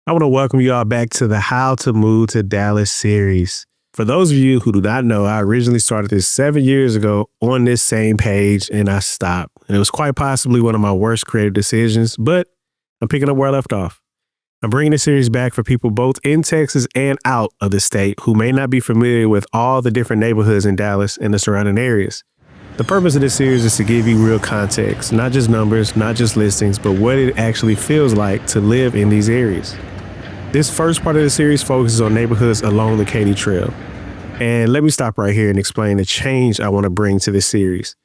I want to welcome you all back to the How to Move to Dallas series. For those of you who do not know, I originally started this 7 years ago on this same page and I stopped. And it was quite possibly one of my worst creative decisions, but I'm picking up where I left off. I'm bringing this series back for people both in Texas and out of the state who may not be familiar with all the different neighborhoods in Dallas and the surrounding areas. The purpose of this series is to give you real context, not just numbers, not just listings, but what it actually feels like to live in these areas. This first part of the series focuses on neighborhoods along the Katy Trail. And let me stop right here and explain the change I want to bring to this series.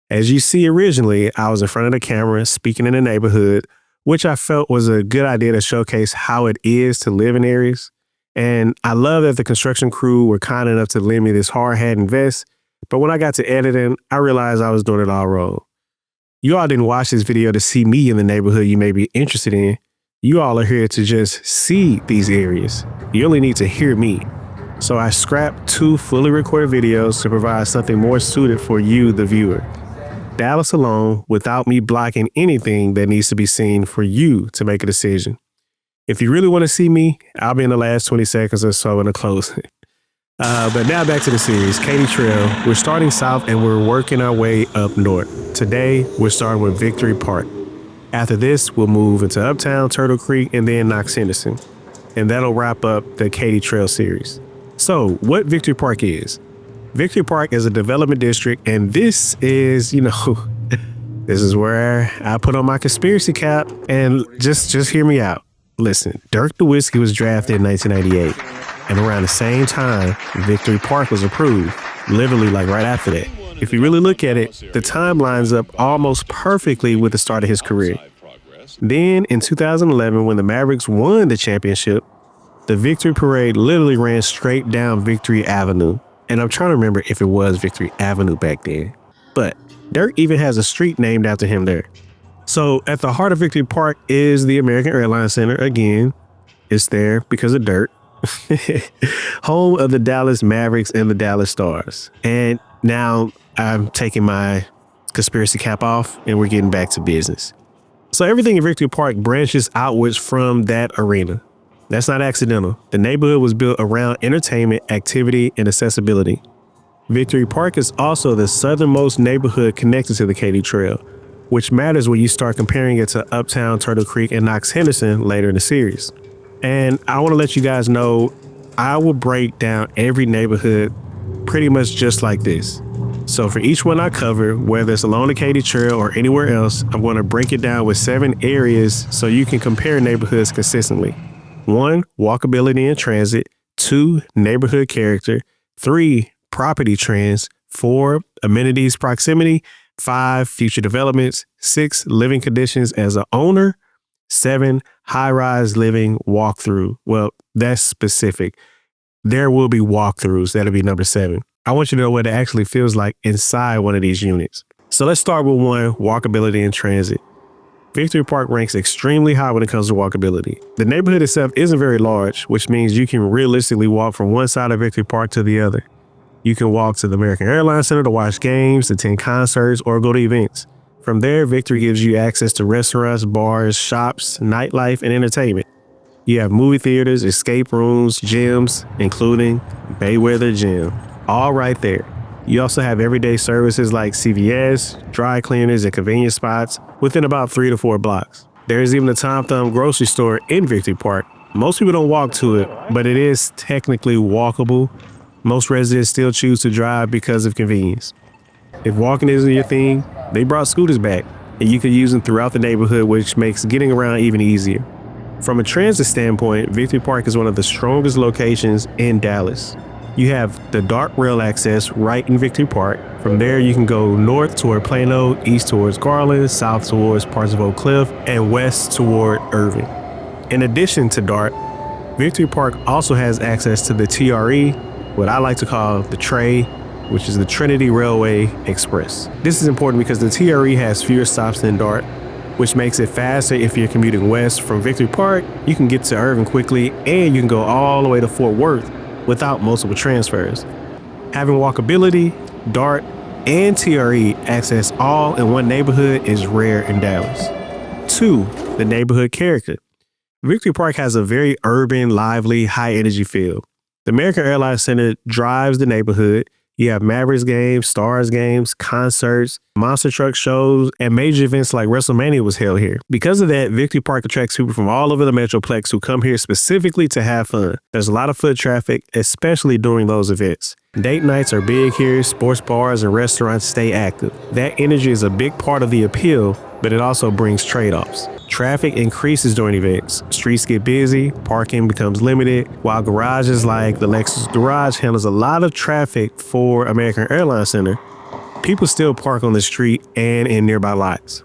As you see, originally, I was in front of the camera speaking in the neighborhood, which I felt was a good idea to showcase how it is to live in areas. And I love that the construction crew were kind enough to lend me this hard hat and vest. But when I got to editing, I realized I was doing it all wrong. You all didn't watch this video to see me in the neighborhood you may be interested in. You all are here to just see these areas. You only need to hear me. So I scrapped 2 fully recorded videos to provide something more suited for you, the viewer. Dallas alone, without me blocking anything that needs to be seen for you to make a decision. If you really want to see me, I'll be in the last 20 seconds or so in the closing. But now back to the series, Katy Trail. We're starting south and we're working our way up north. Today, we're starting with Victory Park. After this, we'll move into Uptown, Turtle Creek, and then Knox Henderson. And that'll wrap up the Katy Trail series. So what Victory Park is? Victory Park is a development district, and this is, this is where I put on my conspiracy cap and just hear me out. Listen, Dirk the Whiskey was drafted in 1998, and around the same time, Victory Park was approved, literally like right after that. If you really look at it, the time lines up almost perfectly with the start of his career. Then in 2011, when the Mavericks won the championship, the Victory Parade literally ran straight down Victory Avenue. And I'm trying to remember if it was Victory Avenue back then. But Dirk even has a street named after him there. So at the heart of Victory Park is the American Airlines Center. Again, it's there because of Dirk. Home of the Dallas Mavericks and the Dallas Stars. And now I'm taking my conspiracy cap off and we're getting back to business. So everything in Victory Park branches outwards from that arena. That's not accidental. The neighborhood was built around entertainment, activity, and accessibility. Victory Park is also the southernmost neighborhood connected to the Katy Trail, which matters when you start comparing it to Uptown, Turtle Creek, and Knox Henderson later in the series. And I want to let you guys know, I will break down every neighborhood pretty much just like this. So for each one I cover, whether it's along the Katy Trail or anywhere else, I'm going to break it down with 7 areas so you can compare neighborhoods consistently. 1, walkability and transit. 2, neighborhood character. 3, property trends. 4, amenities proximity. 5, future developments. 6, living conditions as an owner. 7, high-rise living walkthrough. Well, that's specific. There will be walkthroughs. That'll be number 7. I want you to know what it actually feels like inside one of these units. So let's start with 1, walkability and transit. Victory Park ranks extremely high when it comes to walkability. The neighborhood itself isn't very large, which means you can realistically walk from one side of Victory Park to the other. You can walk to the American Airlines Center to watch games, attend concerts, or go to events. From there, Victory gives you access to restaurants, bars, shops, nightlife, and entertainment. You have movie theaters, escape rooms, gyms, including Bayweather Gym, all right there. You also have everyday services like CVS, dry cleaners, and convenience spots within about 3 to 4 blocks. There is even a Tom Thumb grocery store in Victory Park. Most people don't walk to it, but it is technically walkable. Most residents still choose to drive because of convenience. If walking isn't your thing, they brought scooters back, and you can use them throughout the neighborhood, which makes getting around even easier. From a transit standpoint, Victory Park is one of the strongest locations in Dallas. You have the dark rail access right in Victory Park. From there, you can go north toward Plano, east towards Garland, south towards parts of Oak Cliff, and west toward Irving. In addition to DART, Victory Park also has access to the TRE, what I like to call the TRE, which is the Trinity Railway Express. This is important because the TRE has fewer stops than DART, which makes it faster if you're commuting west from Victory Park. You can get to Irving quickly, and you can go all the way to Fort Worth without multiple transfers. Having walkability, DART, and TRE access all in one neighborhood is rare in Dallas. 2, the neighborhood character. Victory Park has a very urban, lively, high-energy feel. The American Airlines Center drives the neighborhood. You have Mavericks games, Stars games, concerts, monster truck shows, and major events like WrestleMania was held here. Because of that, Victory Park attracts people from all over the Metroplex who come here specifically to have fun. There's a lot of foot traffic, especially during those events. Date nights are big here, sports bars and restaurants stay active. That energy is a big part of the appeal, but it also brings trade-offs. Traffic increases during events. Streets get busy, parking becomes limited, while garages like the Lexus Garage handles a lot of traffic for American Airlines Center. People still park on the street and in nearby lots.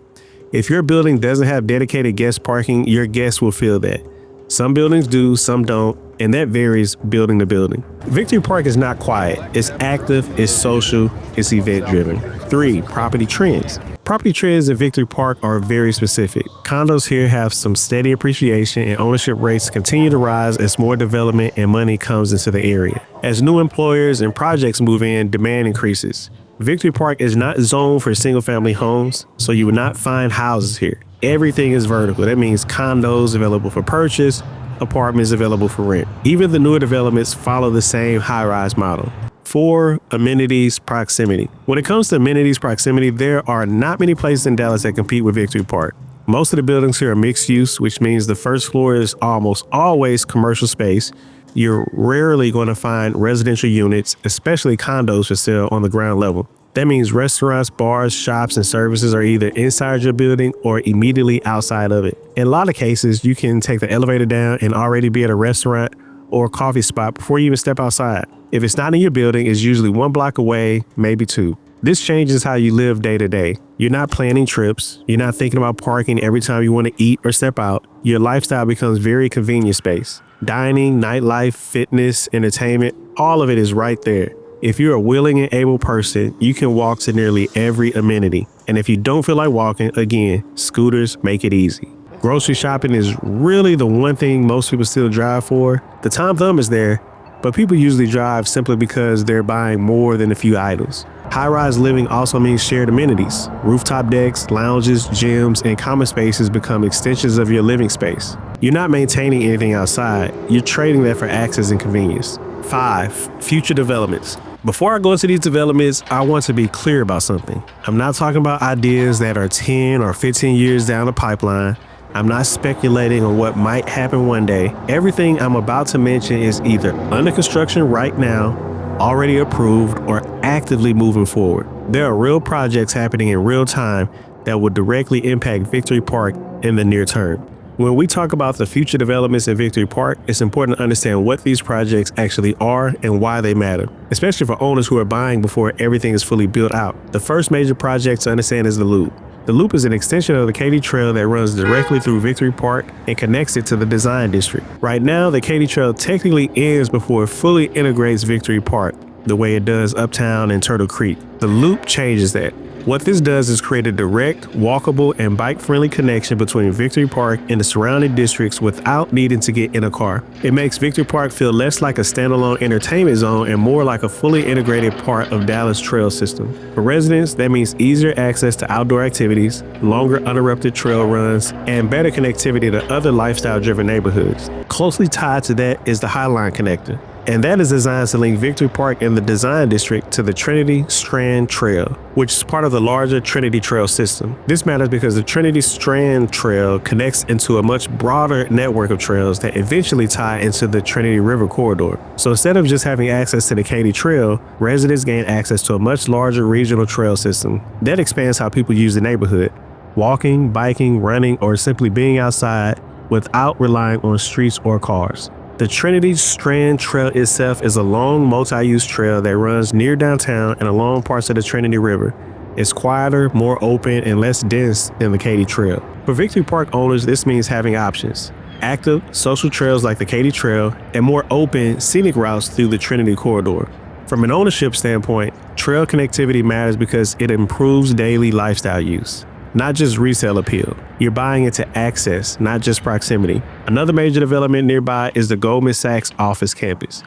If your building doesn't have dedicated guest parking, your guests will feel that. Some buildings do, some don't, and that varies building to building. Victory Park is not quiet. It's active, it's social, it's event-driven. 3, property trends. Property trends in Victory Park are very specific. Condos here have some steady appreciation and ownership rates continue to rise as more development and money comes into the area. As new employers and projects move in, demand increases. Victory Park is not zoned for single-family homes, so you will not find houses here. Everything is vertical. That means condos available for purchase, apartments available for rent. Even the newer developments follow the same high-rise model. 4, amenities proximity. When it comes to amenities proximity, there are not many places in Dallas that compete with Victory Park. Most of the buildings here are mixed use, which means the first floor is almost always commercial space. You're rarely going to find residential units, especially condos for sale on the ground level. That means restaurants, bars, shops, and services are either inside your building or immediately outside of it. In a lot of cases, you can take the elevator down and already be at a restaurant or a coffee spot before you even step outside. If it's not in your building, it's usually 1 block away, maybe 2. This changes how you live day to day. You're not planning trips. You're not thinking about parking every time you want to eat or step out. Your lifestyle becomes very convenient space. Dining, nightlife, fitness, entertainment, all of it is right there. If you're a willing and able person, you can walk to nearly every amenity. And if you don't feel like walking, again, scooters make it easy. Grocery shopping is really the one thing most people still drive for. The Tom Thumb is there, but people usually drive simply because they're buying more than a few items. High-rise living also means shared amenities. Rooftop decks, lounges, gyms, and common spaces become extensions of your living space. You're not maintaining anything outside. You're trading that for access and convenience. 5, future developments. Before I go into these developments, I want to be clear about something. I'm not talking about ideas that are 10 or 15 years down the pipeline. I'm not speculating on what might happen one day. Everything I'm about to mention is either under construction right now, already approved, or actively moving forward. There are real projects happening in real time that will directly impact Victory Park in the near term. When we talk about the future developments in Victory Park, it's important to understand what these projects actually are and why they matter, especially for owners who are buying before everything is fully built out. The first major project to understand is the Loop. The Loop is an extension of the Katy Trail that runs directly through Victory Park and connects it to the Design District. Right now, the Katy Trail technically ends before it fully integrates Victory Park, the way it does Uptown and Turtle Creek. The Loop changes that. What this does is create a direct, walkable, and bike-friendly connection between Victory Park and the surrounding districts without needing to get in a car. It makes Victory Park feel less like a standalone entertainment zone and more like a fully integrated part of Dallas trail system. For residents, that means easier access to outdoor activities, longer uninterrupted trail runs, and better connectivity to other lifestyle-driven neighborhoods. Closely tied to that is the Highline Connector, and that is designed to link Victory Park and the Design District to the Trinity Strand Trail, which is part of the larger Trinity Trail system. This matters because the Trinity Strand Trail connects into a much broader network of trails that eventually tie into the Trinity River corridor. So instead of just having access to the Katy Trail, residents gain access to a much larger regional trail system. That expands how people use the neighborhood, walking, biking, running, or simply being outside without relying on streets or cars. The Trinity Strand Trail itself is a long multi-use trail that runs near downtown and along parts of the Trinity River. It's quieter, more open, and less dense than the Katy Trail. For Victory Park owners, this means having options. Active, social trails like the Katy Trail, and more open, scenic routes through the Trinity Corridor. From an ownership standpoint, trail connectivity matters because it improves daily lifestyle use, not just resale appeal. You're buying into access, not just proximity. Another major development nearby is the Goldman Sachs office campus.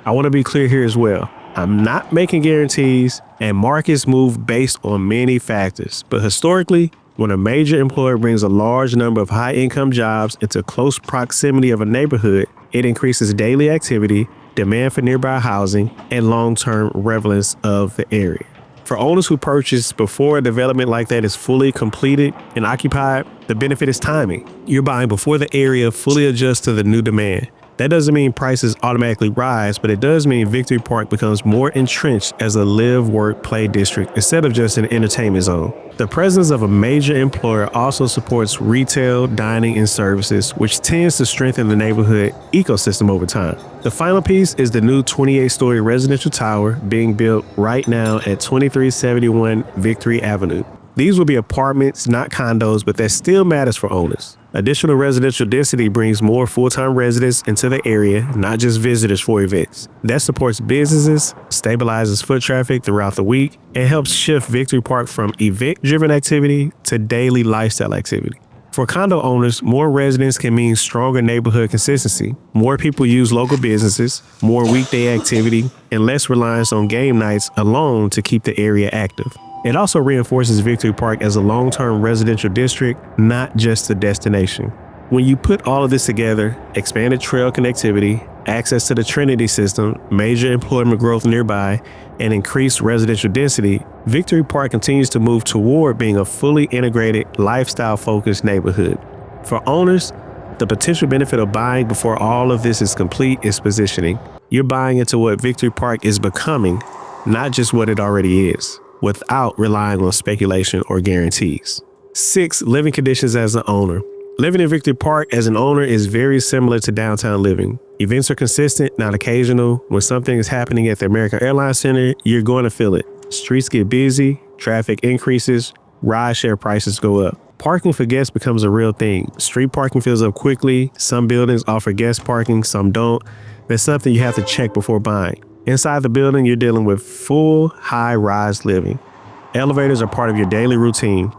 I want to be clear here as well. I'm not making guarantees, and markets move based on many factors, but historically, When a major employer brings a large number of high-income jobs into close proximity of a neighborhood, it increases daily activity, demand for nearby housing, and long-term relevance of the area. For owners who purchase before a development like that is fully completed and occupied, the benefit is timing. You're buying before the area fully adjusts to the new demand. That doesn't mean prices automatically rise, but it does mean Victory Park becomes more entrenched as a live, work, play district instead of just an entertainment zone. The presence of a major employer also supports retail, dining, and services, which tends to strengthen the neighborhood ecosystem over time. The final piece is the new 28-story residential tower being built right now at 2371 Victory Avenue. These will be apartments, not condos, but that still matters for owners. Additional residential density brings more full-time residents into the area, not just visitors for events. That supports businesses, stabilizes foot traffic throughout the week, and helps shift Victory Park from event-driven activity to daily lifestyle activity. For condo owners, more residents can mean stronger neighborhood consistency. More people use local businesses, more weekday activity, and less reliance on game nights alone to keep the area active. It also reinforces Victory Park as a long-term residential district, not just a destination. When you put all of this together, expanded trail connectivity, access to the Trinity system, major employment growth nearby, and increased residential density, Victory Park continues to move toward being a fully integrated, lifestyle-focused neighborhood. For owners, the potential benefit of buying before all of this is complete is positioning. You're buying into what Victory Park is becoming, not just what it already is, without relying on speculation or guarantees. 6. Living conditions as an owner. Living in Victory Park as an owner is very similar to downtown living. Events are consistent, not occasional. When something is happening at the American Airlines Center, you're going to feel it. Streets get busy, traffic increases, rideshare prices go up. Parking for guests becomes a real thing. Street parking fills up quickly. Some buildings offer guest parking, some don't. That's something you have to check before buying. Inside the building, you're dealing with full high-rise living. Elevators are part of your daily routine.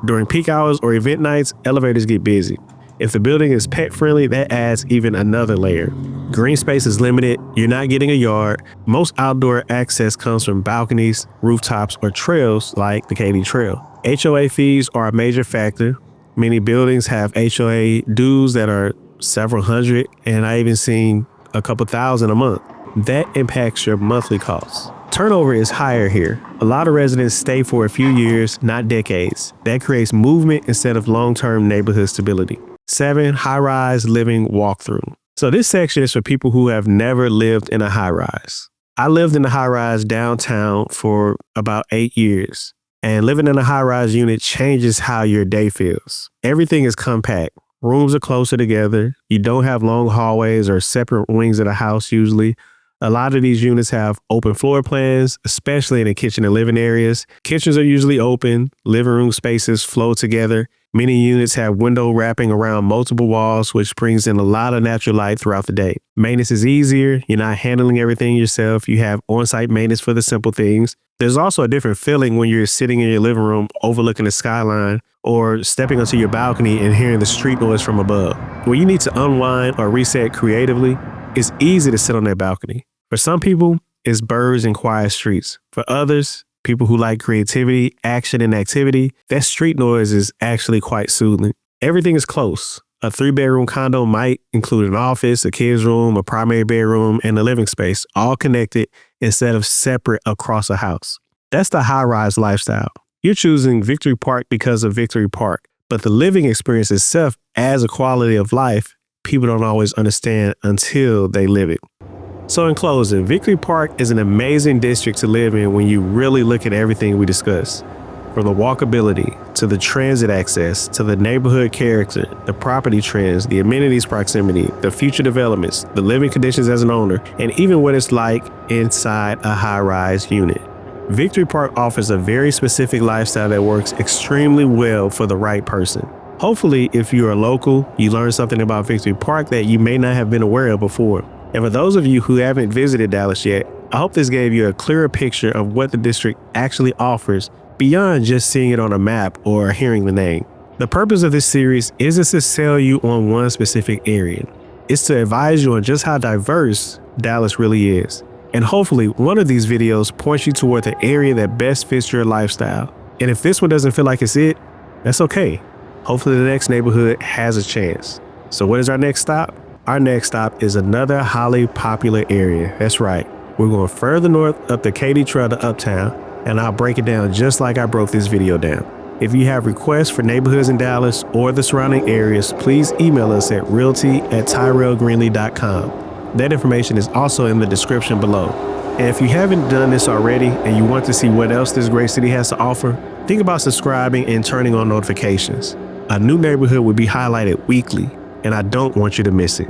During peak hours or event nights, elevators get busy. If the building is pet-friendly, that adds even another layer. Green space is limited. You're not getting a yard. Most outdoor access comes from balconies, rooftops, or trails like the Katy Trail. HOA fees are a major factor. Many buildings have HOA dues that are several hundred, and I even seen a couple thousand a month. That impacts your monthly costs. Turnover is higher here. A lot of residents stay for a few years, not decades. That creates movement instead of long-term neighborhood stability. 7. High-rise living walkthrough. So this section is for people who have never lived in a high-rise. I lived in a high-rise downtown for about 8 years, and living in a high-rise unit changes how your day feels. Everything is compact. Rooms are closer together. You don't have long hallways or separate wings of the house usually. A lot of these units have open floor plans, especially in the kitchen and living areas. Kitchens are usually open. Living room spaces flow together. Many units have window wrapping around multiple walls, which brings in a lot of natural light throughout the day. Maintenance is easier. You're not handling everything yourself. You have on-site maintenance for the simple things. There's also a different feeling when you're sitting in your living room overlooking the skyline or stepping onto your balcony and hearing the street noise from above. When you need to unwind or reset creatively, it's easy to sit on that balcony. For some people, it's birds and quiet streets. For others, people who like creativity, action, and activity, that street noise is actually quite soothing. Everything is close. A 3-bedroom condo might include an office, a kid's room, a primary bedroom, and a living space, all connected instead of separate across a house. That's the high-rise lifestyle. You're choosing Victory Park because of Victory Park, but the living experience itself adds a quality of life people don't always understand until they live it. So in closing, Victory Park is an amazing district to live in when you really look at everything we discussed. From the walkability, to the transit access, to the neighborhood character, the property trends, the amenities proximity, the future developments, the living conditions as an owner, and even what it's like inside a high-rise unit. Victory Park offers a very specific lifestyle that works extremely well for the right person. Hopefully, if you are local, you learn something about Victory Park that you may not have been aware of before. And for those of you who haven't visited Dallas yet, I hope this gave you a clearer picture of what the district actually offers beyond just seeing it on a map or hearing the name. The purpose of this series isn't to sell you on one specific area. It's to advise you on just how diverse Dallas really is. And hopefully one of these videos points you toward the area that best fits your lifestyle. And if this one doesn't feel like it's it, That's okay. Hopefully the next neighborhood has a chance. So what is our next stop? Our next stop is another highly popular area. That's right. We're going further north up the Katy Trail to Uptown, and I'll break it down just like I broke this video down. If you have requests for neighborhoods in Dallas or the surrounding areas, please email us at realty@tyrellgreenlee.com. That information is also in the description below. And if you haven't done this already and you want to see what else this great city has to offer, think about subscribing and turning on notifications. A new neighborhood will be highlighted weekly, and I don't want you to miss it.